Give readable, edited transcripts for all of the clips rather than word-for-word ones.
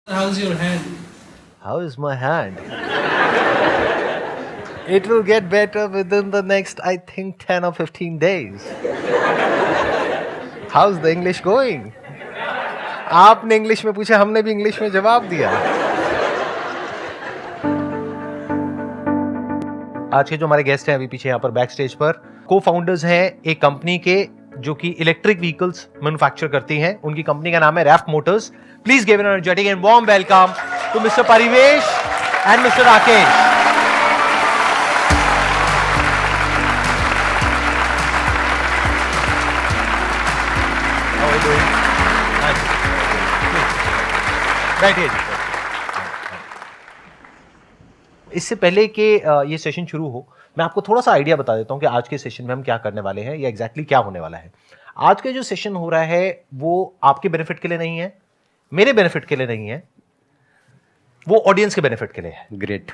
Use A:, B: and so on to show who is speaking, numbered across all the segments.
A: How's your hand?
B: How is my hand? It will get better within the next, I think, 10 or 15 days. How's the English going? आपने English में पूछा, हमने भी English में जवाब दिया. आज के जो हमारे गेस्ट हैं अभी पीछे यहाँ पर बैक स्टेज पर को फाउंडर्स हैं एक कंपनी के जो कि इलेक्ट्रिक व्हीकल्स मैन्युफैक्चर करती हैं. उनकी कंपनी का नाम है Raf motors. Please give an energetic and warm welcome to mister Parivesh and mister Rakesh. बैठिए जी. इससे पहले कि ये सेशन शुरू हो, मैं आपको थोड़ा सा आइडिया बता देता हूं कि आज के सेशन में हम क्या करने वाले हैं या एग्जैक्टली क्या होने वाला है. आज के जो सेशन हो रहा है वो आपके बेनिफिट के लिए नहीं है, मेरे बेनिफिट के लिए नहीं है, वो ऑडियंस के बेनिफिट के लिए है.
C: ग्रेट.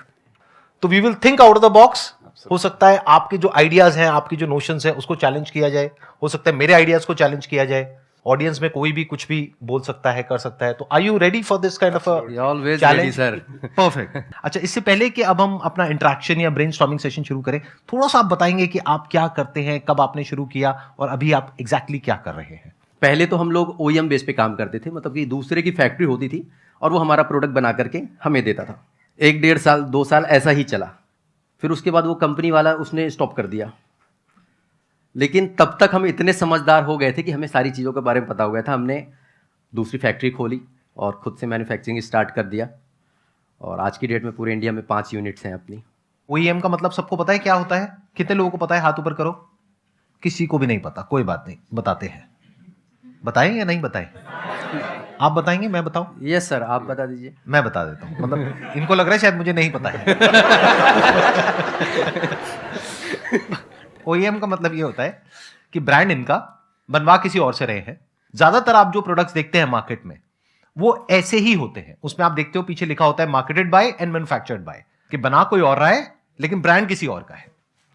B: तो we will think out of the box. हो सकता है आपके जो आइडियाज हैं, आपकी जो नोशंस हैं, उसको चैलेंज किया जाए. हो सकता है मेरे आइडियाज को चैलेंज किया जाए. ऑडियंस में कोई भी कुछ भी बोल सकता है, कर सकता है. तो are you ready for this kind of
C: always ready sir.
B: Perfect. अच्छा, इससे पहले कि अब हम अपना इंटरेक्शन या ब्रेनस्टॉर्मिंग सेशन शुरू करें, थोड़ा सा आप बताएंगे कि आप क्या करते हैं, कब आपने शुरू किया और अभी आप एग्जैक्टली क्या कर रहे हैं.
C: पहले तो हम लोग OEM बेस पे काम करते थे, मतलब कि दूसरे की फैक्ट्री होती थी और वो हमारा प्रोडक्ट बना करके हमें देता था. 1-1.5 साल 2 साल ऐसा ही चला. फिर उसके बाद वो कंपनी वाला उसने स्टॉप कर दिया. लेकिन तब तक हम इतने समझदार हो गए थे कि हमें सारी चीज़ों के बारे में पता हो गया था. हमने दूसरी फैक्ट्री खोली और खुद से मैन्युफैक्चरिंग स्टार्ट कर दिया. और आज की डेट में पूरे इंडिया में 5 यूनिट्स हैं अपनी.
B: OEM का मतलब सबको पता है क्या होता है? कितने लोगों को पता है? हाथ ऊपर करो. किसी को भी नहीं पता. कोई बात नहीं, बताते हैं. बताएं या नहीं बताएं? आप बताएंगे, मैं बताऊं?
C: यस सर, आप बता दीजिए.
B: मैं बता देता हूं. मतलब इनको लग रहा है शायद मुझे नहीं पता है. OEM का मतलब ये होता है कि ब्रांड इनका बनवा किसी और से रहे हैं. ज्यादातर आप जो प्रोडक्ट्स देखते हैं मार्केट में वो ऐसे ही होते हैं. उसमें आप देखते हो पीछे लिखा होता है marketed bye and manufactured by, कि बना कोई और रहा है लेकिन ब्रांड किसी और का है.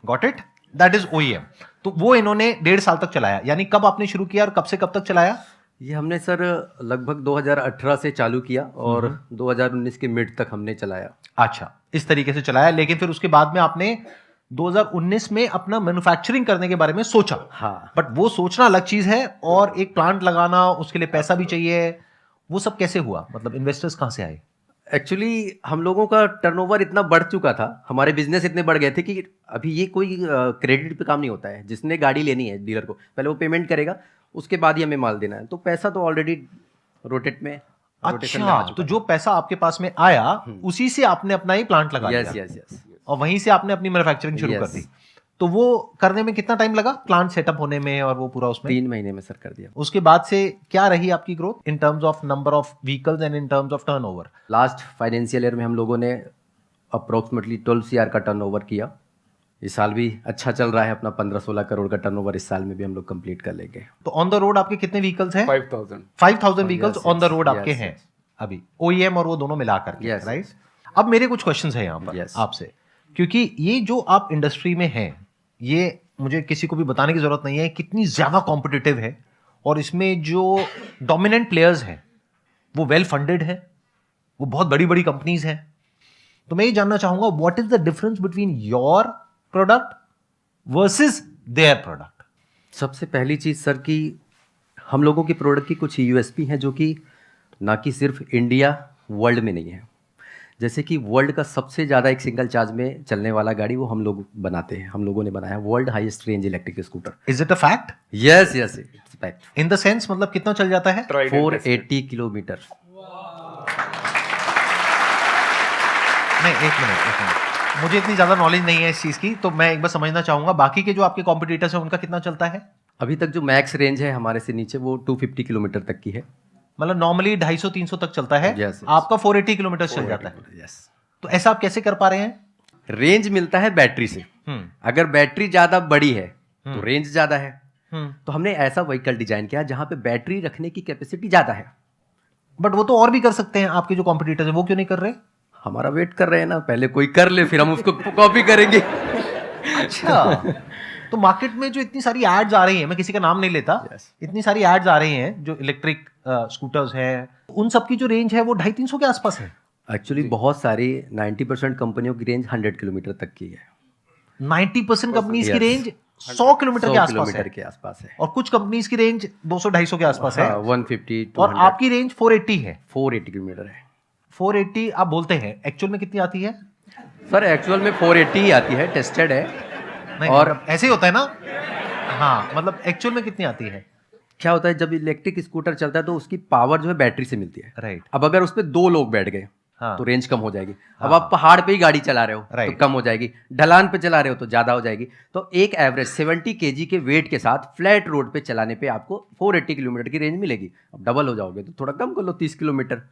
B: Got it? That is OEM. तो वो इन्होंने 1.5 साल तक चलाया. यानी कब आपने शुरू किया और कब से कब तक चलाया?
C: ये हमने सर लगभग 2018 से चालू किया और 2019 के मिड तक हमने चलाया.
B: अच्छा, इस तरीके से चलाया. लेकिन फिर उसके बाद में आपने 2019 में अपना मैन्युफैक्चरिंग करने के बारे में सोचा.
C: हाँ.
B: बट वो सोचना अलग चीज है और एक प्लांट लगाना, उसके लिए पैसा भी चाहिए. वो सब कैसे हुआ? मतलब इन्वेस्टर्स कहां से आए?
C: एक्चुअली हम लोगों का टर्नओवर इतना बढ़ चुका था, हमारे बिजनेस इतने बढ़ गए थे कि अभी ये कोई क्रेडिट पे काम नहीं होता है. जिसने गाड़ी लेनी है डीलर को, पहले वो पेमेंट करेगा, उसके बाद ही हमें माल देना है. तो पैसा तो ऑलरेडी रोटेशन में आ
B: अच्छा,
C: चुका
B: तो जो पैसा आपके पास में आया उसी से आपने अपना ही प्लांट लगा
C: है. यस
B: दिया
C: यस यस.
B: और वहीं से आपने अपनी मैन्युफैक्चरिंग शुरू कर
C: Yes.
B: दी. तो वो करने में कितना टाइम लगा, प्लांट सेटअप होने में और वो पूरा उसमें?
C: 3 महीने में सर कर दिया.
B: उसके बाद से क्या रही आपकी growth in terms of number of vehicles and in terms of turnover?
C: Last financial year में हम लोगों ने अप्रोक्सीमेटली 12 CR का टर्नओवर किया. इस साल भी अच्छा चल रहा है अपना. 15-16 करोड़ का टर्नओवर इस साल में भी हम लोग कंप्लीट कर लेंगे.
B: तो ऑन द रोड आपके कितने व्हीकल्स हैं?
A: 5,000
B: vehicles
C: yes,
B: on the
C: yes,
B: road
C: yes,
B: आपके
C: yes.
B: हैं अभी, OEM और वो दोनों मिलाकर के,
C: Yes,
B: राइट? अब मेरे कुछ क्वेश्चंस हैं यहाँ पर
C: Yes.
B: आपसे, क्योंकि ये जो आप इंडस्ट्री में हैं, ये मुझे किसी को भी बताने की जरूरत नहीं है कितनी ज्यादा कॉम्पिटिटिव है. और इसमें जो डोमिनेंट प्लेयर्स हैं वो वेल फंडेड हैं, वो बहुत बड़ी बड़ी कंपनीज हैं. तो मैं ये जानना चाहूंगा, what is the difference between your product versus their product?
C: सबसे पहली चीज़ सर कि हम लोगों की प्रोडक्ट की कुछ USP हैं जो कि ना कि सिर्फ इंडिया, वर्ल्ड में नहीं है. जैसे कि वर्ल्ड का सबसे ज़्यादा एक सिंगल चार्ज में चलने वाला गाड़ी वो हम लोग बनाते हैं. हम लोगों ने बनाया world highest range electric scooter.
B: Is it a fact?
C: Yes yes, it's fact.
B: In the sense, मतलब कितना चल जाता है?
C: 480 किलोमीटर.
B: नहीं, एक मिनट. मुझे इतनी ज्यादा नॉलेज नहीं है इस चीज की, तो मैं एक बार समझना चाहूंगा बाकी के जो आपके कॉम्पिटिटर्स हैं उनका कितना चलता है?
C: अभी तक जो मैक्स रेंज है हमारे से नीचे वो 250 किलोमीटर तक की है.
B: मतलब नॉर्मली 250-300 तक चलता है.
C: Yes, yes.
B: आपका 480 किलोमीटर चल जाता है.
C: यस.
B: तो ऐसा आप कैसे कर पा रहे हैं?
C: रेंज मिलता है बैटरी से. अगर बैटरी ज्यादा बड़ी है तो रेंज ज्यादा है. तो हमने ऐसा व्हीकल डिजाइन किया जहां पे बैटरी रखने की कैपेसिटी ज्यादा है.
B: बट वो तो और भी कर सकते हैं आपके जो कॉम्पिटिटर्स हैं, वो क्यों नहीं कर रहे?
C: हमारा वेट कर रहे हैं ना, पहले कोई कर ले फिर हम उसको कॉपी करेंगे.
B: अच्छा. तो मार्केट में जो इतनी सारी एड्स आ रही हैं, मैं किसी का नाम नहीं लेता,
C: Yes.
B: इतनी सारी एड्स आ रही हैं जो इलेक्ट्रिक स्कूटर्स हैं, उन सब की जो रेंज है वो 250-300 के आसपास है।
C: एक्चुअली बहुत सारी 90% कंपनियों की रेंज 100 किलोमीटर तक की है।
B: 90% कंपनीज की
C: Yes.
B: रेंज 100 किलोमीटर
C: 100
B: के आसपास
C: किलोमीटर
B: है,
C: के आसपास है।
B: और कुछ कंपनीज की रेंज 200-250 के आसपास है,
C: हाँ, 150
B: और
C: 200
B: आपकी रेंज 480 है।
C: 480 किलोमीटर है
B: 480 आप बोलते हैं, एक्चुअल में कितनी आती है?
C: सर। एक्चुअल में 480 ही आती है, टेस्टेड है।
B: नहीं
C: और
B: मतलब ऐसे ही होता है ना। हाँ मतलब एक्चुअल में कितनी आती है?
C: क्या होता है, जब इलेक्ट्रिक स्कूटर चलता है तो उसकी पावर जो है बैटरी से मिलती है।
B: राइट।
C: अब अगर उस पर 2 लोग बैठ गए
B: हाँ।
C: तो रेंज कम हो जाएगी। अब
B: हाँ।
C: आप पहाड़ पे ही गाड़ी चला रहे हो तो
B: Right.
C: कम हो जाएगी, ढलान पे चला रहे हो तो ज्यादा हो जाएगी। तो एक एवरेज 70 केजी के वेट के साथ फ्लैट रोड पे चलाने पे आपको 480 किलोमीटर की रेंज मिलेगी। अब डबल हो जाओगे तो थोड़ा कम कर लो, 30 किलोमीटर।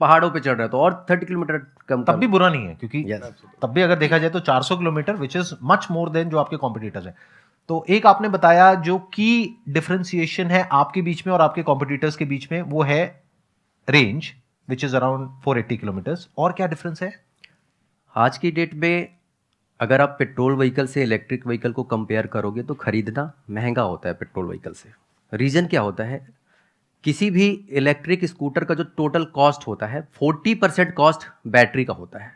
C: पहाड़ों पे चढ़ रहे हो तो और 30 किलोमीटर कम
B: तब
C: कर
B: भी
C: लो।
B: बुरा नहीं है, क्योंकि
C: Yes.
B: तब भी अगर देखा जाए तो 400 kilometre which is much more than जो आपके कॉम्पिटिटर्स हैं। तो एक आपने बताया जो की डिफरेंशिएशन है आपके बीच में और आपके कॉम्पिटिटर्स के बीच में, वो है range which is around 480 kilometres. और क्या डिफरेंस है?
C: आज की डेट में अगर आप पेट्रोल व्हीकल से इलेक्ट्रिक व्हीकल को कंपेयर करोगे तो खरीदना महंगा होता है पेट्रोल व्हीकल से। रीज़न क्या होता है, किसी भी इलेक्ट्रिक स्कूटर का जो टोटल कॉस्ट होता है 40% कॉस्ट बैटरी का होता है।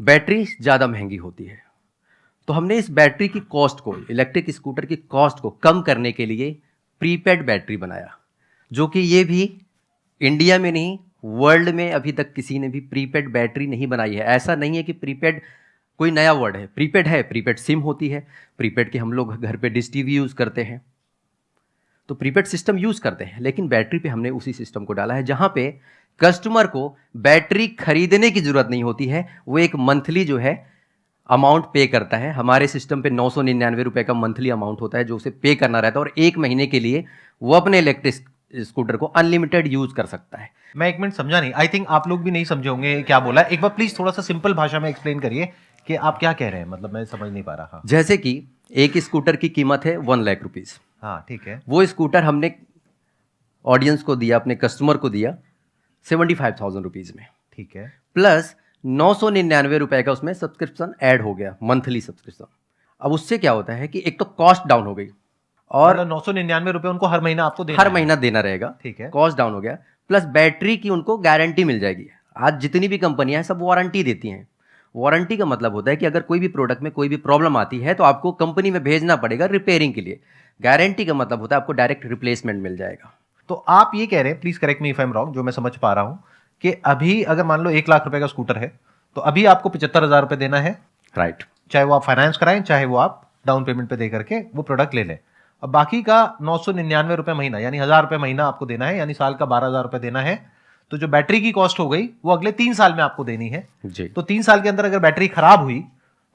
C: बैटरी ज़्यादा महंगी होती है। तो हमने इस बैटरी की कॉस्ट को, इलेक्ट्रिक स्कूटर की कॉस्ट को कम करने के लिए प्रीपेड बैटरी बनाया, जो कि ये भी इंडिया में नहीं, वर्ल्ड में अभी तक किसी ने भी प्रीपेड बैटरी नहीं बनाई है। ऐसा नहीं है कि प्रीपेड कोई नया वर्ड है, प्रीपेड सिम होती है। प्रीपेड के हम लोग घर पे डिश टीवी यूज़ करते हैं, तो प्रीपेड सिस्टम यूज़ करते हैं। लेकिन बैटरी पे हमने उसी सिस्टम को डाला है जहां पे कस्टमर को बैटरी खरीदने की जरूरत नहीं होती है। वो एक मंथली जो है अमाउंट पे करता है। हमारे सिस्टम पे 999 रुपए का मंथली अमाउंट होता है जो उसे पे करना रहता है, और 1 महीने के लिए वो अपने इलेक्ट्रिक स्कूटर को अनलिमिटेड यूज कर सकता है।
B: मैं 1 मिनट समझा नहीं, आई थिंक आप लोग भी नहीं समझे होंगे क्या बोला। एक बार प्लीज थोड़ा सा सिंपल भाषा में एक्सप्लेन करिए कि आप क्या कह रहे हैं, मतलब मैं समझ नहीं पा रहा। हाँ
C: जैसे कि एक स्कूटर की कीमत है 1 लाख रुपीज।
B: हाँ ठीक है।
C: वो स्कूटर हमने ऑडियंस को दिया, अपने कस्टमर को दिया 75,000 रुपीज में। ठीक है। प्लस 999 रुपए का उसमें सब्सक्रिप्शन ऐड हो गया, मंथली सब्सक्रिप्शन। अब उससे क्या होता है कि एक तो कॉस्ट डाउन हो गई, और
B: 999 रुपए उनको हर महीना आपको
C: हर महीना देना रहेगा।
B: ठीक है।
C: कॉस्ट डाउन हो गया, प्लस बैटरी की उनको गारंटी मिल जाएगी। आज जितनी भी कंपनियां हैं सब वारंटी देती हैं। वारंटी का मतलब होता है कि अगर कोई भी प्रोडक्ट में कोई भी प्रॉब्लम आती है तो आपको कंपनी में भेजना पड़ेगा रिपेयरिंग के लिए। गारंटी का मतलब होता है आपको डायरेक्ट रिप्लेसमेंट मिल जाएगा।
B: तो आप ये कह रहे हैं, please correct me if I am wrong, जो मैं समझ पा रहा हूं कि अभी अगर मान लो 1 लाख रुपए का स्कूटर है तो अभी आपको 75,000 रुपए देना है।
C: राइट।
B: चाहे वो आप फाइनेंस कराएं, चाहे वो आप डाउन पेमेंट पे दे करके वो प्रोडक्ट ले लें। अब बाकी का 999 रुपए महीना, यानी 1,000 रुपए महीना आपको देना है, यानी साल का 12,000 रुपए देना है। तो जो बैटरी की कॉस्ट हो गई वो अगले 3 साल में आपको देनी है
C: जी।
B: तो 3 साल के अंदर अगर बैटरी खराब हुई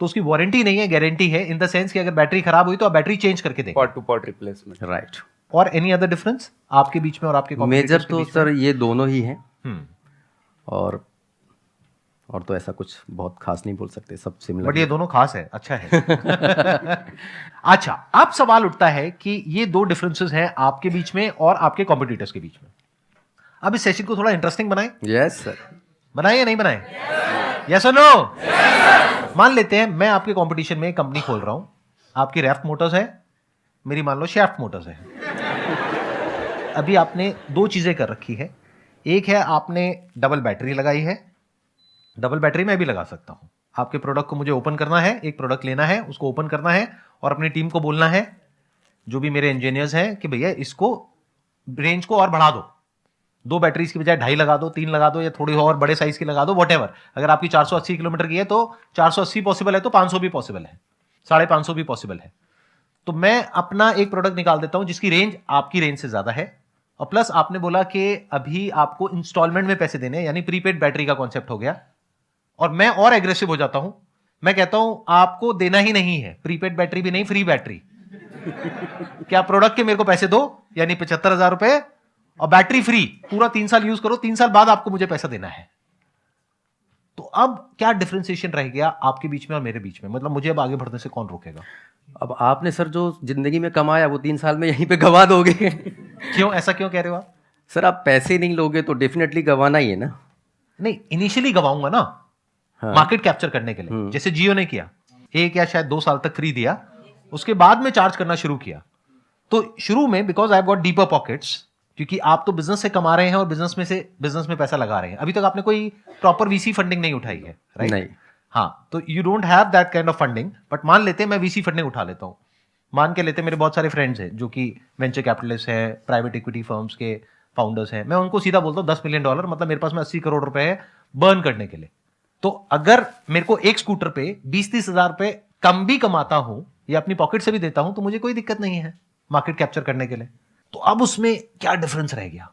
B: तो उसकी वारंटी नहीं है, गारंटी है, इन द सेंस कि अगर बैटरी खराब हुई तो आप बैटरी चेंज करके देंगे।
A: Part two part replacement.
C: Right.
B: और एनी अदर डिफरेंस आपके बीच में और आपके
C: मेजर
B: competitors के
C: तो
B: बीच में?
C: सर ये दोनों ही हैं। और तो ऐसा कुछ बहुत खास नहीं बोल सकते, सब सिमिलर।
B: बट ये दोनों खास है, अच्छा है। अच्छा, अब सवाल उठता है कि ये 2 डिफरेंसेस हैं आपके बीच में और आपके कॉम्पिटिटर्स के बीच में। अब इस सेशन को थोड़ा इंटरेस्टिंग बनाएं।
C: Yes sir.
B: बनाएं या नहीं बनाएं? यस और नो? मान लेते हैं मैं आपके कंपटीशन में एक कंपनी खोल रहा हूं, आपकी रैफ्ट मोटर्स है, मेरी मान लो शैफ्ट मोटर्स है। अभी आपने 2 चीजें कर रखी है। एक है आपने डबल बैटरी लगाई है, डबल बैटरी मैं भी लगा सकता हूं। आपके प्रोडक्ट को मुझे ओपन करना है, एक प्रोडक्ट लेना है, उसको ओपन करना है और अपनी टीम को बोलना है, जो भी मेरे इंजीनियर्स हैं, कि भैया इसको रेंज को और बढ़ा दो, 2 बैटरीज की बजाय 2.5 लगा दो, 3 लगा दो, या थोड़ी और बड़े साइज की लगा दो, वॉटेवर। अगर आपकी 480 किलोमीटर की है तो 480 पॉसिबल है तो 500 भी पॉसिबल है, 550 भी पॉसिबल है। तो मैं अपना एक प्रोडक्ट निकाल देता हूं जिसकी रेंज आपकी रेंज से ज्यादा है, और प्लस आपने बोला कि अभी आपको इंस्टॉलमेंट में पैसे देने हैं, यानी प्रीपेड बैटरी का कॉन्सेप्ट हो गया। और मैं और एग्रेसिव हो जाता हूं, मैं कहता हूं आपको देना ही नहीं है, प्रीपेड बैटरी भी नहीं, फ्री बैटरी। क्या प्रोडक्ट के मेरे को पैसे दो, यानी 75,000 रुपए और बैटरी फ्री, पूरा 3 साल यूज करो, 3 साल बाद आपको मुझे पैसा देना है। तो अब क्या डिफरेंशिएशन रह गया आपके बीच में और मेरे बीच में? मतलब मुझे अब आगे बढ़ने से कौन रोकेगा?
C: अब आपने सर जो जिंदगी में कमाया वो 3 साल में यहीं पे गवा दोगे।
B: क्यों, ऐसा क्यों कह रहे हो आप?
C: सर आप पैसे नहीं लोगे तो डेफिनेटली गवाना ही है ना।
B: नहीं, इनिशियली गवाऊंगा ना।
C: हाँ।
B: मार्केट कैप्चर करने के लिए, जैसे जियो ने किया, 1 या शायद 2 साल तक फ्री दिया, उसके बाद में चार्ज करना शुरू किया। तो शुरू में because I got deeper pockets, क्योंकि आप तो बिजनेस से कमा रहे हैं और बिजनेस में पैसा लगा रहे हैं। अभी तक आपने कोई प्रॉपर वीसी फंडिंग नहीं उठाई है, राइट?
C: नहीं।
B: हाँ, तो you don't have that kind of funding. But मान लेते हैं मैं वीसी फंडिंग उठा लेता हूँ, मान के लेते मेरे बहुत सारे फ्रेंड्स हैं जो कि वेंचर कैपिटलिस्ट हैं, प्राइवेट इक्विटी फर्म्स के फाउंडर्स हैं, मैं उनको सीधा बोलता हूँ $10 मिलियन, मतलब मेरे पास में 80 करोड़ रुपए है बर्न करने के लिए। तो अगर मेरे को एक स्कूटर पे 20-30 हजार रुपए कम भी कमाता हूं या अपनी पॉकेट से भी देता हूं तो मुझे कोई दिक्कत नहीं है मार्केट कैप्चर करने के लिए। तो अब उसमें क्या डिफरेंस रह गया?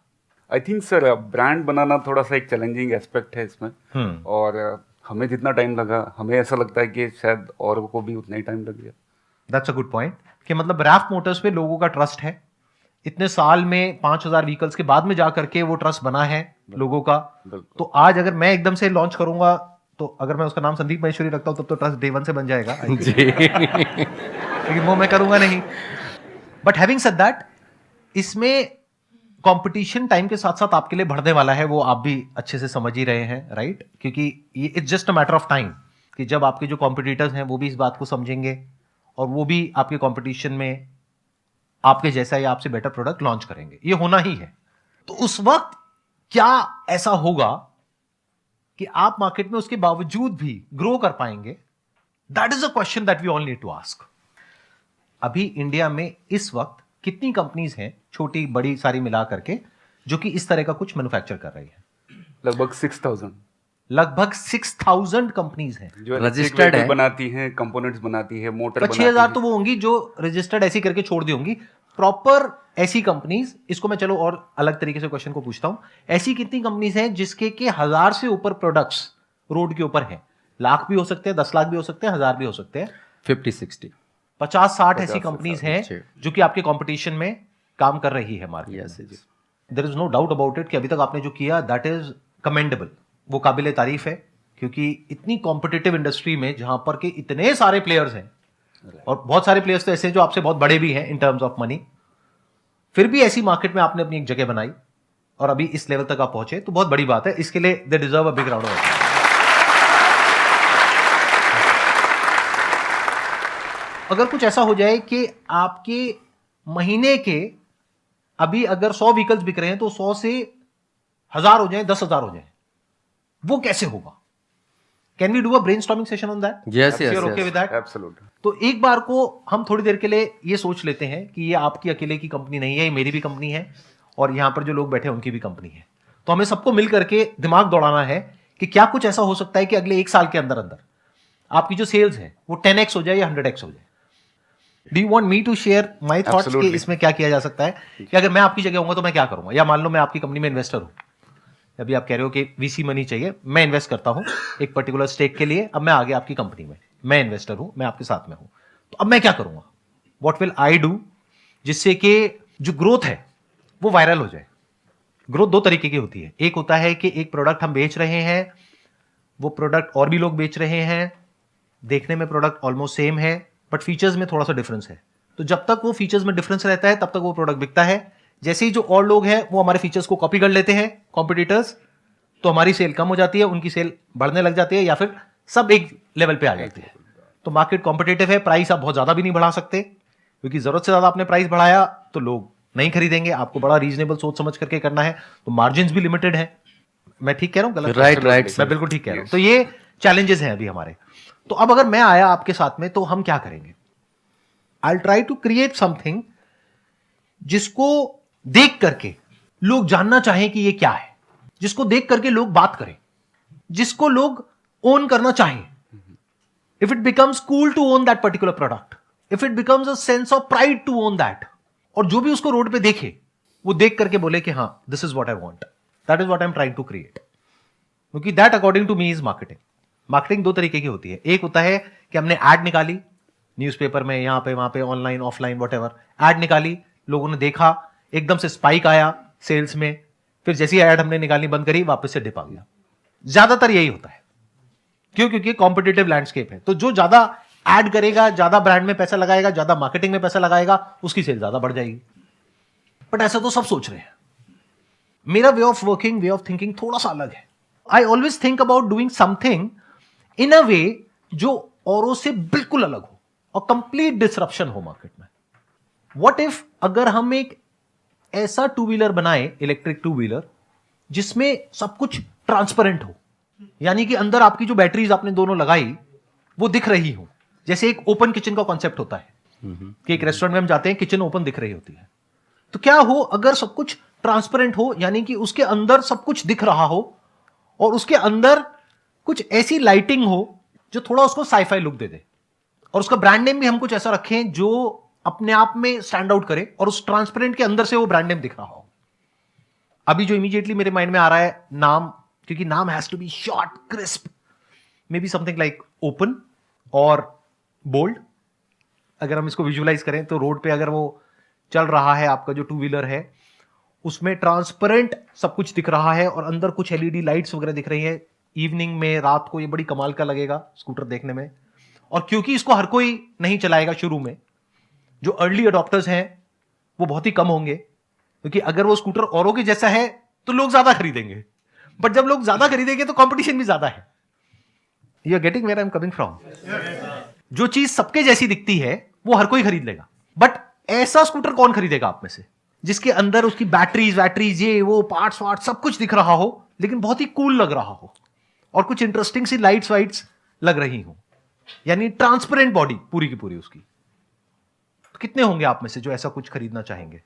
A: आई थिंक सर ब्रांड बनाना थोड़ा सा एक चैलेंजिंग एस्पेक्ट है इसमें। और हमें जितना टाइम लगा, हमें ऐसा लगता है कि शायद औरों को भी उतना ही टाइम लग गया।
B: दैट्स अ गुड पॉइंट कि मतलब रैफ्ट मोटर्स पे लोगों का ट्रस्ट है, इतने साल में 5000 व्हीकल्स के बाद में जाकर के वो ट्रस्ट बना है लोगों का। तो आज अगर मैं एकदम से लॉन्च करूंगा तो अगर मैं उसका नाम संदीप महेश्वरी रखता हूं तब तो ट्रस्ट डे 1 से बन जाएगा जी। लेकिन वो मैं करूंगा नहीं। बट हैविंग सेड दैट, इसमें कंपटीशन टाइम के साथ साथ आपके लिए बढ़ने वाला है, वो आप भी अच्छे से समझ ही रहे हैं, राइट? क्योंकि ये it's just a matter of time कि जब आपके जो कॉम्पिटिटर्स हैं वो भी इस बात को समझेंगे और वो भी आपके कॉम्पिटिशन में आपके जैसा या आपसे बेटर प्रोडक्ट लॉन्च करेंगे। ये होना ही है। तो उस वक्त क्या ऐसा होगा कि आप मार्केट में उसके बावजूद भी ग्रो कर पाएंगे? That is a question that we all need to ask. अभी इंडिया में इस वक्त कितनी कंपनीज हैं, छोटी बड़ी सारी मिला करके, जो कि इस तरह का कुछ मैन्युफैक्चर कर रही है?
A: लगभग 6000।
B: लगभग 6000 कंपनीज हैं
A: जो
C: रजिस्टर्ड है,
A: बनाती हैं, कंपोनेंट्स बनाती है, मोटर
B: 6000 तो वो होंगी जो रजिस्टर्ड ऐसी करके छोड़ दी होंगी। प्रॉपर ऐसी कंपनीज, इसको मैं चलो और अलग तरीके से क्वेश्चन को पूछता हूं, ऐसी कितनी कंपनीज हैं जिसके के 1000 से ऊपर प्रोडक्ट्स रोड के ऊपर हैं? लाख भी हो सकते हैं, 10 लाख भी हो सकते हैं, 1000 भी हो सकते हैं।
C: 50-60
B: 50-60 ऐसी कंपनीज हैं जो कि आपके कंपटीशन में काम कर रही है मार्केट में। There is no doubt about it कि अभी तक आपने जो किया दैट इज कमेंडेबल, वो काबिले तारीफ है। क्योंकि इतनी कॉम्पिटिटिव इंडस्ट्री में जहां पर के इतने सारे प्लेयर्स हैं और बहुत सारे प्लेयर्स तो ऐसे हैं जो आपसे बहुत बड़े भी हैं इन टर्म्स ऑफ मनी, फिर भी ऐसी मार्केट में आपने अपनी एक जगह बनाई और अभी इस लेवल तक आप पहुंचे, तो बहुत बड़ी बात है। इसके लिए they deserve a big round of applause. अगर कुछ ऐसा हो जाए कि आपके महीने के अभी अगर 100 व्हीकल्स बिक रहे हैं तो 100 से 1000 हो जाए, 10,000 हो जाए, वो कैसे होगा? Can we do a brainstorming session on that?
C: Yes
B: okay with that?
A: Absolutely.
B: तो एक बार को हम थोड़ी देर के लिए ये सोच लेते हैं कि ये आपकी अकेले की कंपनी नहीं है, ये मेरी भी कंपनी है और यहां पर जो लोग बैठे हैं उनकी भी कंपनी है। तो हमें सबको मिल करके दिमाग दौड़ाना है कि क्या कुछ ऐसा हो सकता है कि अगले 1 साल के अंदर अंदर आपकी जो सेल्स है वो 10x हो जाए या 100x हो जाए। Do you want me to share my thoughts कि इसमें क्या किया जा सकता है? कि अगर मैं आपकी जगह होऊंगा तो मैं क्या करूंगा? या मान लो मैं आपकी कंपनी में इन्वेस्टर हूं, अभी आप कह रहे हो कि वीसी मनी चाहिए, मैं इन्वेस्ट करता हूं एक पर्टिकुलर स्टेक के लिए, अब मैं आ गया आपकी कंपनी में, मैं इन्वेस्टर हूं, मैं आपके साथ में हूं, तो अब मैं क्या करूंगा? व्हाट विल आई डू जिससे कि जो ग्रोथ है वो वायरल हो जाए? ग्रोथ 2 तरीके की होती है। एक होता है कि एक प्रोडक्ट हम बेच रहे हैं, वो प्रोडक्ट और भी लोग बेच रहे हैं, देखने में प्रोडक्ट ऑलमोस्ट सेम है बट फीचर्स में थोड़ा सा डिफरेंस है। तो जब तक वो फीचर्स में डिफरेंस रहता है तब तक वो प्रोडक्ट बिकता है। जैसे ही जो और लोग हैं वो हमारे फीचर्स को कॉपी कर लेते हैं, कॉम्पिटिटर्स, तो हमारी सेल कम हो जाती है, उनकी सेल बढ़ने लग जाती है या फिर सब एक लेवल पे आ जाती है। तो मार्केट कॉम्पिटिटिव है, प्राइस आप बहुत ज्यादा भी नहीं बढ़ा सकते क्योंकि जरूरत से ज्यादा आपने प्राइस बढ़ाया तो लोग नहीं खरीदेंगे। आपको बड़ा रीजनेबल सोच समझ करके करना है, तो मार्जिन भी लिमिटेड है। मैं ठीक कह रहा हूं गलत?
C: राइट,
B: मैं बिल्कुल ठीक कह रहा हूं। तो ये चैलेंजेस हैं अभी हमारे। तो अब अगर मैं आया आपके साथ में तो हम क्या करेंगे? I try to create something जिसको देख करके लोग जानना चाहें कि ये क्या है, जिसको देख करके लोग बात करें, जिसको लोग ओन करना चाहें। If it becomes cool to own that particular product, if it becomes a sense of pride to own that, और जो भी उसको रोड पे देखे वो देख करके बोले कि हाँ this is what I want, that is what I am trying to create. क्योंकि that according to me is marketing. Marketing 2 तरीके की होती है। एक होता है कि हमने एड निकाली न्यूज़पेपर में, यहां पे वहां पे, ऑनलाइन ऑफलाइन व्हाटएवर, एड निकाली, लोगों ने देखा, एकदम से स्पाइक आया सेल्स में, फिर जैसी एड हमने निकालनी बंद करी वापस से डिप आ गया। ज्यादातर यही होता है। क्यों? क्योंकि कॉम्पिटिटिव लैंडस्केप है। तो जो ज्यादा एड करेगा, ज्यादा ब्रांड में पैसा लगाएगा, ज्यादा मार्केटिंग में पैसा लगाएगा, उसकी सेल ज्यादा बढ़ जाएगी। बट ऐसा तो सब सोच रहे हैं। मेरा way of working, way of thinking थोड़ा सा अलग है। I always think about doing something in a way जो औरों से बिल्कुल अलग हो और कंप्लीट डिसरप्शन हो मार्केट में। व्हाट इफ अगर हम एक ऐसा टू व्हीलर बनाए, इलेक्ट्रिक टू व्हीलर, जिसमें सब कुछ ट्रांसपेरेंट हो, यानी कि अंदर आपकी जो बैटरीज आपने दोनों लगाई वो दिख रही हो। जैसे एक ओपन किचन का कॉन्सेप्ट होता है कि एक रेस्टोरेंट में हम जाते हैं, किचन ओपन दिख रही होती है। तो क्या हो अगर सब कुछ ट्रांसपेरेंट हो, यानी कि उसके अंदर सब कुछ दिख रहा हो और उसके अंदर कुछ ऐसी लाइटिंग हो जो थोड़ा उसको साईफाई लुक दे दे, और उसका ब्रांड नेम भी हम कुछ ऐसा रखें जो अपने आप में स्टैंड आउट करे और उस ट्रांसपेरेंट के अंदर से वो ब्रांड नेम दिख रहा हो। अभी जो इमीडिएटली मेरे माइंड में आ रहा है नाम, क्योंकि नाम has to be short, crisp, may be something like open और बोल्ड। अगर हम इसको विजुअलाइज करें तो रोड पे अगर वो चल रहा है, आपका जो टू व्हीलर है उसमें ट्रांसपेरेंट सब कुछ दिख रहा है और अंदर कुछ एलईडी लाइट्स वगैरह दिख रही है, इवनिंग में, रात को, ये बड़ी कमाल का लगेगा स्कूटर देखने में। और क्योंकि इसको हर कोई नहीं चलाएगा शुरू में, जो अर्ली अडॉप्टर्स हैं वो बहुत ही कम होंगे, क्योंकि अगर वो स्कूटर औरों के जैसा है तो लोग ज्यादा खरीदेंगे, बट जब लोग ज्यादा खरीदेंगे तो कंपटीशन भी ज्यादा है। You are getting where I am coming from? जो चीज सबके जैसी दिखती है वो हर कोई खरीद लेगा, बट ऐसा स्कूटर कौन खरीदेगा आप में से जिसके अंदर उसकी बैटरीज ये वो पार्ट्स वार्ट्स सब कुछ दिख रहा हो, लेकिन बहुत ही कूल लग रहा हो और कुछ इंटरेस्टिंग सी लाइट्स वाइट्स लग रही हो, यानी ट्रांसपेरेंट बॉडी पूरी की पूरी उसकी। तो कितने होंगे आप में से जो ऐसा कुछ खरीदना चाहेंगे?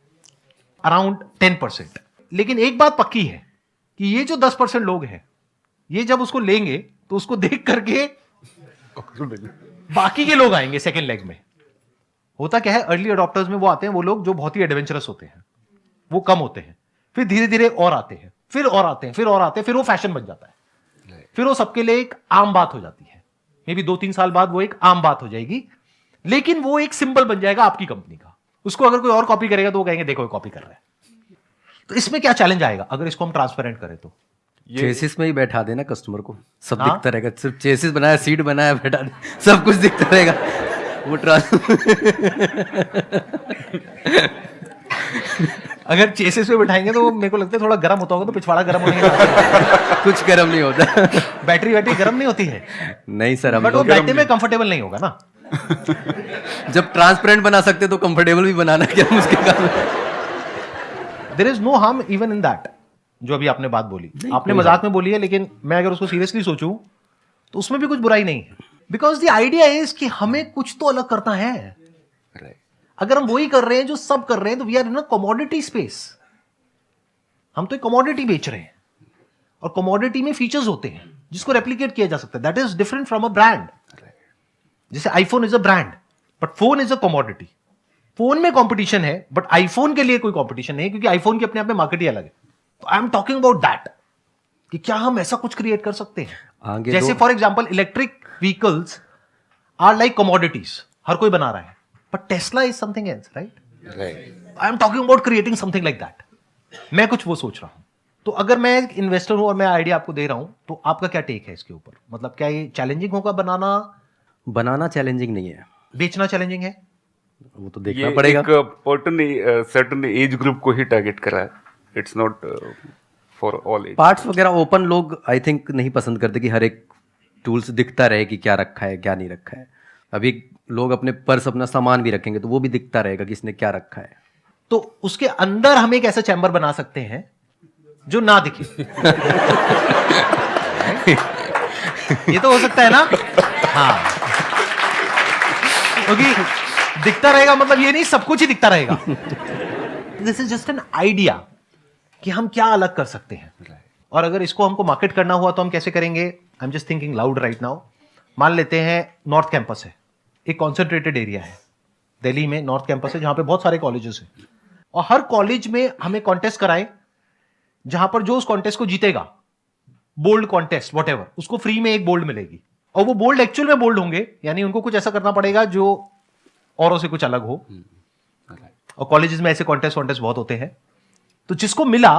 B: अराउंड 10%। लेकिन एक बात पक्की है कि ये जो 10% लोग हैं, ये जब उसको लेंगे तो उसको देख करके बाकी के लोग आएंगे सेकेंड लेग में। होता क्या है, अर्ली अडॉप्टर्स में वो आते हैं वो लोग जो बहुत ही एडवेंचरस होते हैं, वो कम होते हैं, फिर धीरे धीरे और आते हैं, फिर और आते हैं, फिर और आते हैं, फिर वो फैशन बन जाता है, फिर वो सबके लिए एक आम बात हो जाती है। मे बी 2-3 साल बाद वो एक आम बात हो जाएगी, लेकिन वो एक सिंबल बन जाएगा आपकी कंपनी का। उसको अगर कोई और कॉपी करेगा तो वो कहेंगे देखो कॉपी कर रहा है। तो इसमें क्या चैलेंज आएगा अगर इसको हम ट्रांसपेरेंट करें तो?
C: चेसिस में ही बैठा देना कस्टमर को, सब
B: हाँ?
C: दिखता रहेगा, सिर्फ चेसिस बनाया, सीट बनाया, बैठा दे, सब कुछ दिखता रहेगा वो
B: अगर चेसेस पे बैठाएंगे तो मेरे को लगता है थोड़ा गर्म होता होगा, तो पिछवाड़ा गर्म होने के
C: कुछ गर्म नहीं होता।
B: बैटरी गर्म नहीं होती है?
C: नहीं सर,
B: बट वो बैठने में कंफर्टेबल नहीं होगा ना।
C: जब ट्रांसपेरेंट बना सकते तो कंफर्टेबल भी बनाना क्या मुश्किल काम है?
B: There is no harm even in that. जो अभी आपने बात बोली, आपने मजाक में बोली है, लेकिन मैं अगर उसको सीरियसली सोचूं तो उसमें भी कुछ बुराई नहीं है, बिकॉज द आइडिया इज कि हमें कुछ तो अलग करना है। अगर हम वही कर रहे हैं जो सब कर रहे हैं तो we are in a commodity space. हम तो एक कमोडिटी बेच रहे हैं और कमोडिटी में फीचर्स होते हैं जिसको रेप्लिकेट किया जा सकता है। That is different from a brand. जैसे iPhone is a brand but phone is a commodity. Phone में कंपटीशन है बट आईफोन के लिए कोई कंपटीशन नहीं, क्योंकि आईफोन की अपने आप में मार्केट ही अलग है। तो आई एम टॉकिंग अबाउट दैट कि क्या हम ऐसा कुछ क्रिएट कर सकते हैं। जैसे for example electric vehicles are like commodities, हर कोई बना रहा है, but Tesla is something else, right? I am talking about creating something like that. मैं कुछ वो सोच रहा हूं। तो अगर मैं एक इन्वेस्टर हूं और मैं आइडिया आपको दे रहा हूं, तो आपका क्या टेक है इसके ऊपर? मतलब क्या ये चैलेंजिंग होगा बनाना
C: चैलेंजिंग नहीं है,
B: बेचना चैलेंजिंग है?
C: वो तो देखना पड़ेगा।
A: एक सर्टेन एज ग्रुप को ही टारगेट करा है, it's not for all age.
C: Parts वगैरह ओपन लोग आई थिंक नहीं पसंद करते कि हर एक टूल्स दिखता रहे कि क्या रखा है क्या नहीं रखा है। अभी लोग अपने पर्स, अपना सामान भी रखेंगे तो वो भी दिखता रहेगा कि इसने क्या रखा है।
B: तो उसके अंदर हम एक ऐसा चैम्बर बना सकते हैं जो ना दिखे। ये तो हो सकता है ना? हाँ, क्योंकि दिखता रहेगा मतलब ये नहीं सब कुछ ही दिखता रहेगा। This is just an idea कि हम क्या अलग कर सकते हैं। और अगर इसको हमको मार्केट करना हुआ तो हम कैसे करेंगे? I am just thinking loud right now. मान लेते हैं नॉर्थ कैंपस है, एक कॉन्सेंट्रेटेड एरिया है दिल्ली में, नॉर्थ कैंपस है जहां पे बहुत सारे कॉलेजेस हैं, और हर कॉलेज में हमें कॉन्टेस्ट कराएं जहां पर जो उस कॉन्टेस्ट को जीतेगा, बोल्ड कॉन्टेस्ट वॉटेवर, उसको फ्री में एक बोल्ड मिलेगी। और वो बोल्ड एक्चुअल में बोल्ड होंगे, यानी उनको कुछ ऐसा करना पड़ेगा जो औरों से कुछ अलग हो। और कॉलेजेस में ऐसे कॉन्टेस्ट बहुत होते हैं। तो जिसको मिला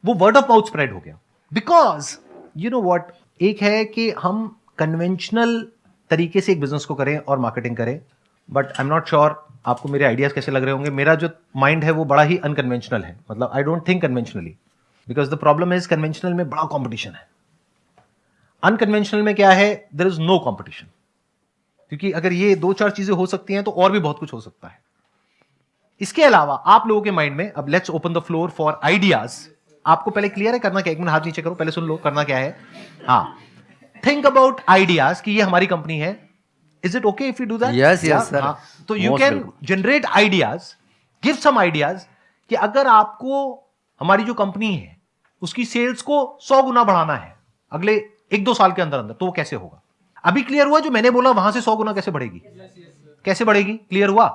B: वो वर्ड ऑफ माउथ स्प्रेड हो गया। बिकॉज यू नो व्हाट, एक है कि हम कन्वेंशनल तरीके से एक बिजनेस को करें और मार्केटिंग करें, but I am not sure आपको मेरे आइडियाज कैसे लग रहे होंगे। मेरा जो माइंड है वो बड़ा ही अनकन्वेंशनल है, मतलब I don't think conventionally, because the problem is conventional में बड़ा कॉम्पिटिशन है। अनकन्वेंशनल में क्या है, देयर इज नो कॉम्पिटिशन, क्योंकि अगर ये 2-4 चीजें हो सकती हैं तो और भी बहुत कुछ हो सकता है। इसके अलावा आप लोगों के माइंड में, अब let's open the floor for ideas. आपको पहले क्लियर है करना क्या? एक मिनट हाथ नीचे करो, पहले सुन लो करना क्या है। हाँ, थिंक अबाउट आइडियाज कि ये हमारी कंपनी है। Is it okay if you do that?
C: Yes yes sir.
B: तो you can generate ideas, give some ideas कि अगर आपको हमारी जो कंपनी है उसकी सेल्स को 100 गुना बढ़ाना है अगले 1-2 साल के अंदर अंदर, तो वो कैसे होगा? अभी क्लियर हुआ जो मैंने बोला वहां से 100 गुना कैसे बढ़ेगी? कैसे बढ़ेगी? क्लियर हुआ?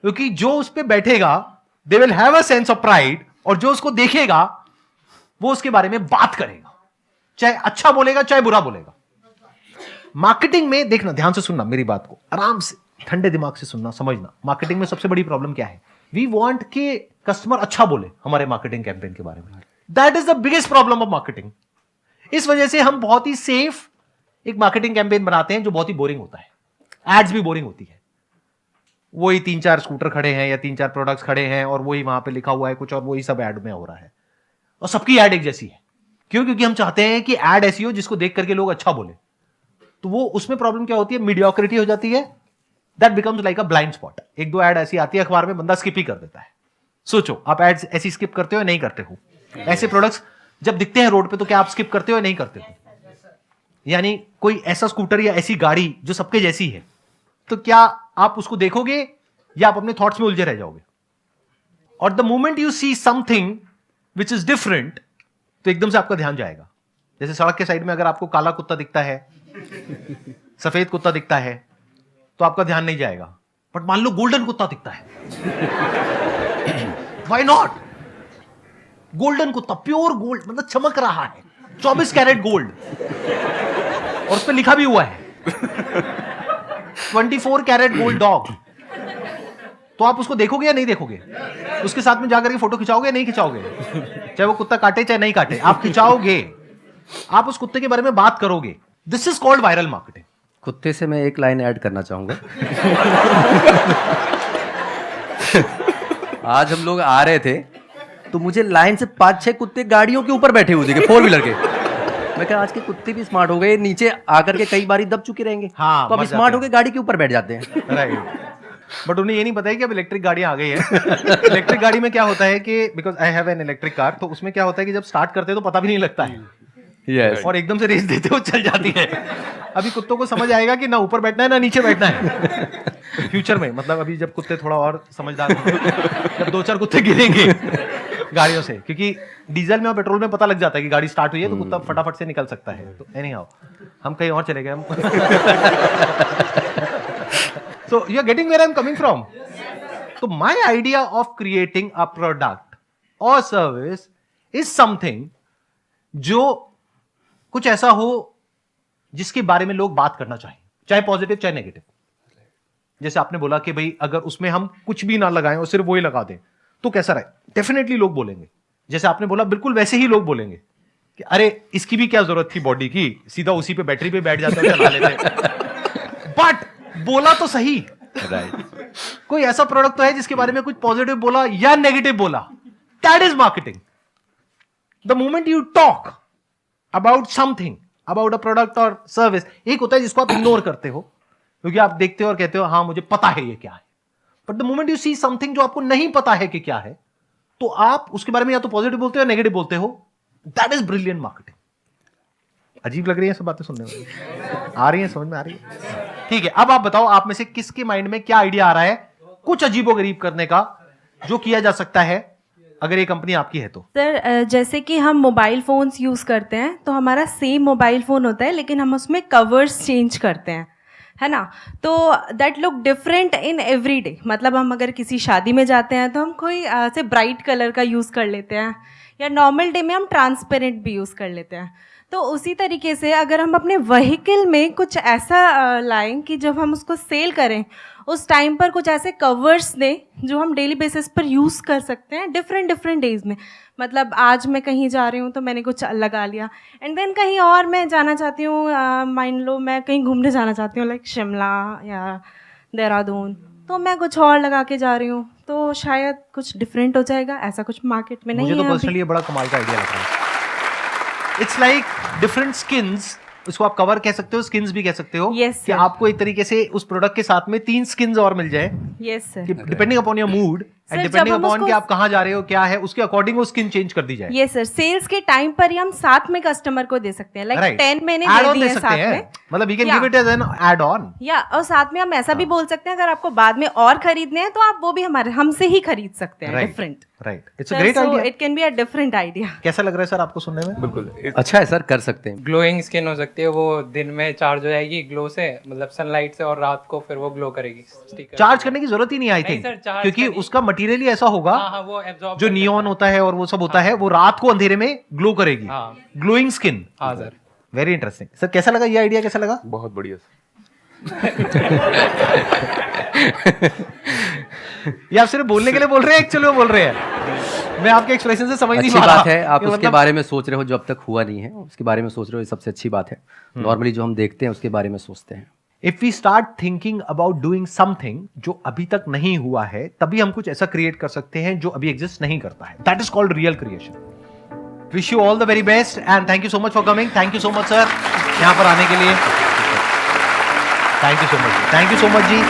B: क्योंकि जो उस पे बैठेगा they will have a sense of pride, और जो उसको देखेगा वो उसके बारे में बात करेगा, चाहे अच्छा बोलेगा चाहे बुरा बोलेगा। मार्केटिंग में देखना, ध्यान से सुनना मेरी बात को, आराम से ठंडे दिमाग से सुनना, समझना। मार्केटिंग में सबसे बड़ी प्रॉब्लम क्या है? वी वांट कि कस्टमर अच्छा बोले हमारे मार्केटिंग कैंपेन के बारे में। That is the biggest problem of marketing. इस वजह से हम बहुत ही सेफ एक मार्केटिंग कैंपेन बनाते हैं जो बहुत ही बोरिंग होता है। एड्स भी बोरिंग होती है, वही 3-4 स्कूटर खड़े हैं या 3-4 प्रोडक्ट्स खड़े हैं और वही वहां पे लिखा हुआ है कुछ और वही सब ऐड में हो रहा है, और सबकी ऐड एक जैसी है। क्यों? क्योंकि हम चाहते हैं कि ऐड ऐसी हो जिसको देख करके लोग अच्छा बोले। तो वो उसमें प्रॉब्लम क्या होती है? मीडियोक्रिटी हो जाती है। That becomes like a blind spot. 1-2 add ऐसी आती है अखबार में, बंदा स्किप ही कर देता है। सोचो, आप एड्स ऐसी स्किप करते हो या नहीं करते हो? ऐसे प्रोडक्ट्स जब दिखते हैं रोड पे तो क्या आप स्किप करते हो या नहीं करते हो? यानी कोई ऐसा स्कूटर या ऐसी गाड़ी जो सबके जैसी है, तो क्या आप उसको देखोगे या आप अपने थॉट्स में उलझे रह जाओगे? और the moment you see something which is different, तो एकदम से आपका ध्यान जाएगा। जैसे सड़क के साइड में अगर आपको काला कुत्ता दिखता है, सफेद कुत्ता दिखता है, तो आपका ध्यान नहीं जाएगा। बट मान लो गोल्डन कुत्ता दिखता है, व्हाई नॉट? गोल्डन कुत्ता, प्योर गोल्ड, मतलब चमक रहा है, 24 कैरेट गोल्ड, और उस पर लिखा भी हुआ है 24 कैरेट गोल्ड डॉग। तो आप उसको देखोगे या नहीं देखोगे? उसके साथ में जाकर के फोटो खिंचाओगे या नहीं खिंचाओगे? चाहे वो कुत्ता काटे चाहे नहीं काटे, आप खिंचाओगे, आप उस कुत्ते के बारे में बात करोगे। This is called viral marketing.
C: कुत्ते से मैं एक लाइन ऐड करना चाहूंगा। आज हम लोग आ रहे थे तो मुझे लाइन से 5-6 कुत्ते गाड़ियों के ऊपर बैठे हुए दिखे, 4 व्हीलर के। मैं कहा आज के कुत्ते भी स्मार्ट हो गए, नीचे आकर के कई बारी दब चुके रहेंगे।
B: हाँ,
C: तो अब स्मार्ट हो गए गाड़ी के ऊपर बैठ जाते हैं।
B: राइट। बट उन्हें ये नहीं पता है कि अब इलेक्ट्रिक गाड़ियां आ गई है। इलेक्ट्रिक गाड़ी में क्या होता है कि because I have an electric car, तो उसमें क्या होता है कि जब स्टार्ट करते हैं तो पता भी नहीं लगता है।
C: yes.
B: और एकदम से रेस देते हो चल जाती है। अभी कुत्तों को समझ आएगा कि ना ऊपर बैठना है ना नीचे बैठना है। फ्यूचर में, मतलब अभी जब कुत्ते थोड़ा और समझदार होंगे, जब 2-4 कुत्ते गिरेंगे गाड़ियों से, क्योंकि डीजल में और पेट्रोल में पता लग जाता है कि गाड़ी स्टार्ट हुई है तो कुत्ता फटाफट से निकल सकता है। तो एनी हाउ हम कहीं और चले गए हम। So you are getting where I am coming from. So my idea of creating a product or service is something जो कुछ ऐसा हो जिसके बारे में लोग बात करना चाहें, चाहे पॉजिटिव चाहे नेगेटिव। जैसे आपने बोला कि भाई अगर उसमें हम कुछ भी ना लगाएं और सिर्फ वही लगा दें तो कैसा रहे, डेफिनेटली लोग बोलेंगे। जैसे आपने बोला बिल्कुल वैसे ही लोग बोलेंगे कि अरे इसकी भी क्या जरूरत थी बॉडी की, सीधा उसी पे बैटरी पे बैठ जाते चला लेते। बट बोला तो सही, राइट। कोई ऐसा प्रोडक्ट तो है जिसके बारे में कुछ पॉजिटिव बोला या नेगेटिव बोला, that is marketing. The moment you talk about something, about a product और सर्विस, एक होता है जिसको आप इग्नोर करते हो क्योंकि आप देखते हो और कहते हो हाँ मुझे पता है ये क्या है। But the moment you see something जो आपको नहीं पता है कि क्या है, तो आप उसके बारे में या तो पॉजिटिव बोलते हो या नेगेटिव बोलते हो। That is brilliant marketing. अजीब लग रही है सब बातें सुनने में, आ रही है समझ में आ रही है? ठीक है, अब आप बताओ आप में से किसके माइंड में क्या आइडिया आ रहा है कुछ अजीबोगरीब करने का जो किया जा सकता है अगर ये कंपनी आपकी है तो?
D: सर जैसे कि हम मोबाइल फ़ोन्स यूज़ करते हैं तो हमारा सेम मोबाइल फ़ोन होता है लेकिन हम उसमें कवर्स चेंज करते हैं, है ना? तो that look different in every day. मतलब हम अगर किसी शादी में जाते हैं तो हम कोई ऐसे ब्राइट कलर का यूज़ कर लेते हैं, या नॉर्मल डे में हम ट्रांसपेरेंट भी यूज़ कर लेते हैं। तो उसी तरीके से अगर हम अपने व्हीकल में कुछ ऐसा लाएं कि जब हम उसको सेल करें उस टाइम पर कुछ ऐसे कवर्स दें जो हम डेली बेसिस पर यूज़ कर सकते हैं डिफरेंट डेज में। मतलब आज मैं कहीं जा रही हूँ तो मैंने कुछ लगा लिया, एंड देन कहीं और मैं जाना चाहती हूँ, मान लो मैं कहीं घूमने जाना चाहती हूँ लाइक शिमला या देहरादून, तो मैं कुछ और लगा के जा रही हूँ, तो शायद कुछ डिफरेंट हो जाएगा। ऐसा कुछ मार्केट में नहीं है।
B: मुझे तो पर्सनली बड़ा कमाल का आइडिया लग रहा है। इट्स लाइक डिफरेंट स्किन्स इसको आप कवर कह सकते हो, स्किन्स भी कह सकते हो।
D: Yes,
B: कि
D: sir.
B: आपको एक तरीके से उस प्रोडक्ट के साथ में 3 स्किन्स और मिल जाए,
D: yes sir.
B: Depending upon your mood and
D: Sir,
B: depending
D: जब हम
B: अपॉन कि
D: उसको-
B: आप कहाँ जा रहे हो, क्या है, उसके अकॉर्डिंग वो स्किन चेंज कर दी जाए।
D: यस सर, सेल्स के टाइम पर ही हम साथ में कस्टमर को दे सकते हैं, लाइक 10 मैंने
B: Add
D: दे
B: on
D: दिए
B: दे सकते
D: साथ
B: हैं,
D: में।
B: मतलब you can
D: Yeah.
B: Give it as an add on.
D: या और साथ में हम ऐसा भी बोल सकते हैं, अगर आपको बाद में और खरीदने हैं तो आप वो भी हमसे ही खरीद सकते हैं, different.
B: Right, it's a great idea.
D: It can be a different idea.
B: कैसा लग रहा है सर आपको सुनने में?
A: बिल्कुल
C: अच्छा है सर, कर सकते हैं।
E: ग्लोइंग स्किन हो सकती है, वो दिन में चार्ज हो जाएगी ग्लो से, मतलब सनलाइट से, और रात को फिर वो ग्लो करेगी। स्टिकर
B: चार्ज करने की जरूरत ही नहीं, आई
E: नहीं
B: थिंक,
E: सर, charge
B: क्योंकि
E: करनी-
B: उसका मटेरियल ही ऐसा होगा
E: हाँ हाँ, वो एब्जॉर्ब
B: जो नियॉन होता है और वो सब होता है, वो रात को अंधेरे में ग्लो करेगी।
E: हाँ।
B: Glowing skin.
E: हाँ सर।
B: Very interesting sir. कैसा लगा ये आइडिया, कैसा लगा?
A: बहुत बढ़िया सर।
B: ये आप सिर्फ बोलने के लिए बोल रहे हैं, एक्चुअली बोल रहे हैं? मैं आपके एक्सप्रेशन से समझ नहीं
C: अच्छी
B: पा रहा।
C: बात है, आप
B: ये
C: उसके
B: मतलब-
C: बारे में सोच रहे हो जो अब तक हुआ नहीं है, उसके बारे में सोच रहे हो, ये सबसे अच्छी बात है। नॉर्मली जो हम देखते हैं उसके बारे में सोचते हैं।
B: If we start thinking about doing something जो अभी तक नहीं हुआ है, तभी हम कुछ ऐसा क्रिएट कर सकते हैं जो अभी एग्जिस्ट नहीं करता है। That is called real creation. Wish you all the very best and thank you so much for coming. Thank you so much sir यहाँ पर आने के लिए। Thank you so much, thank you so much ji.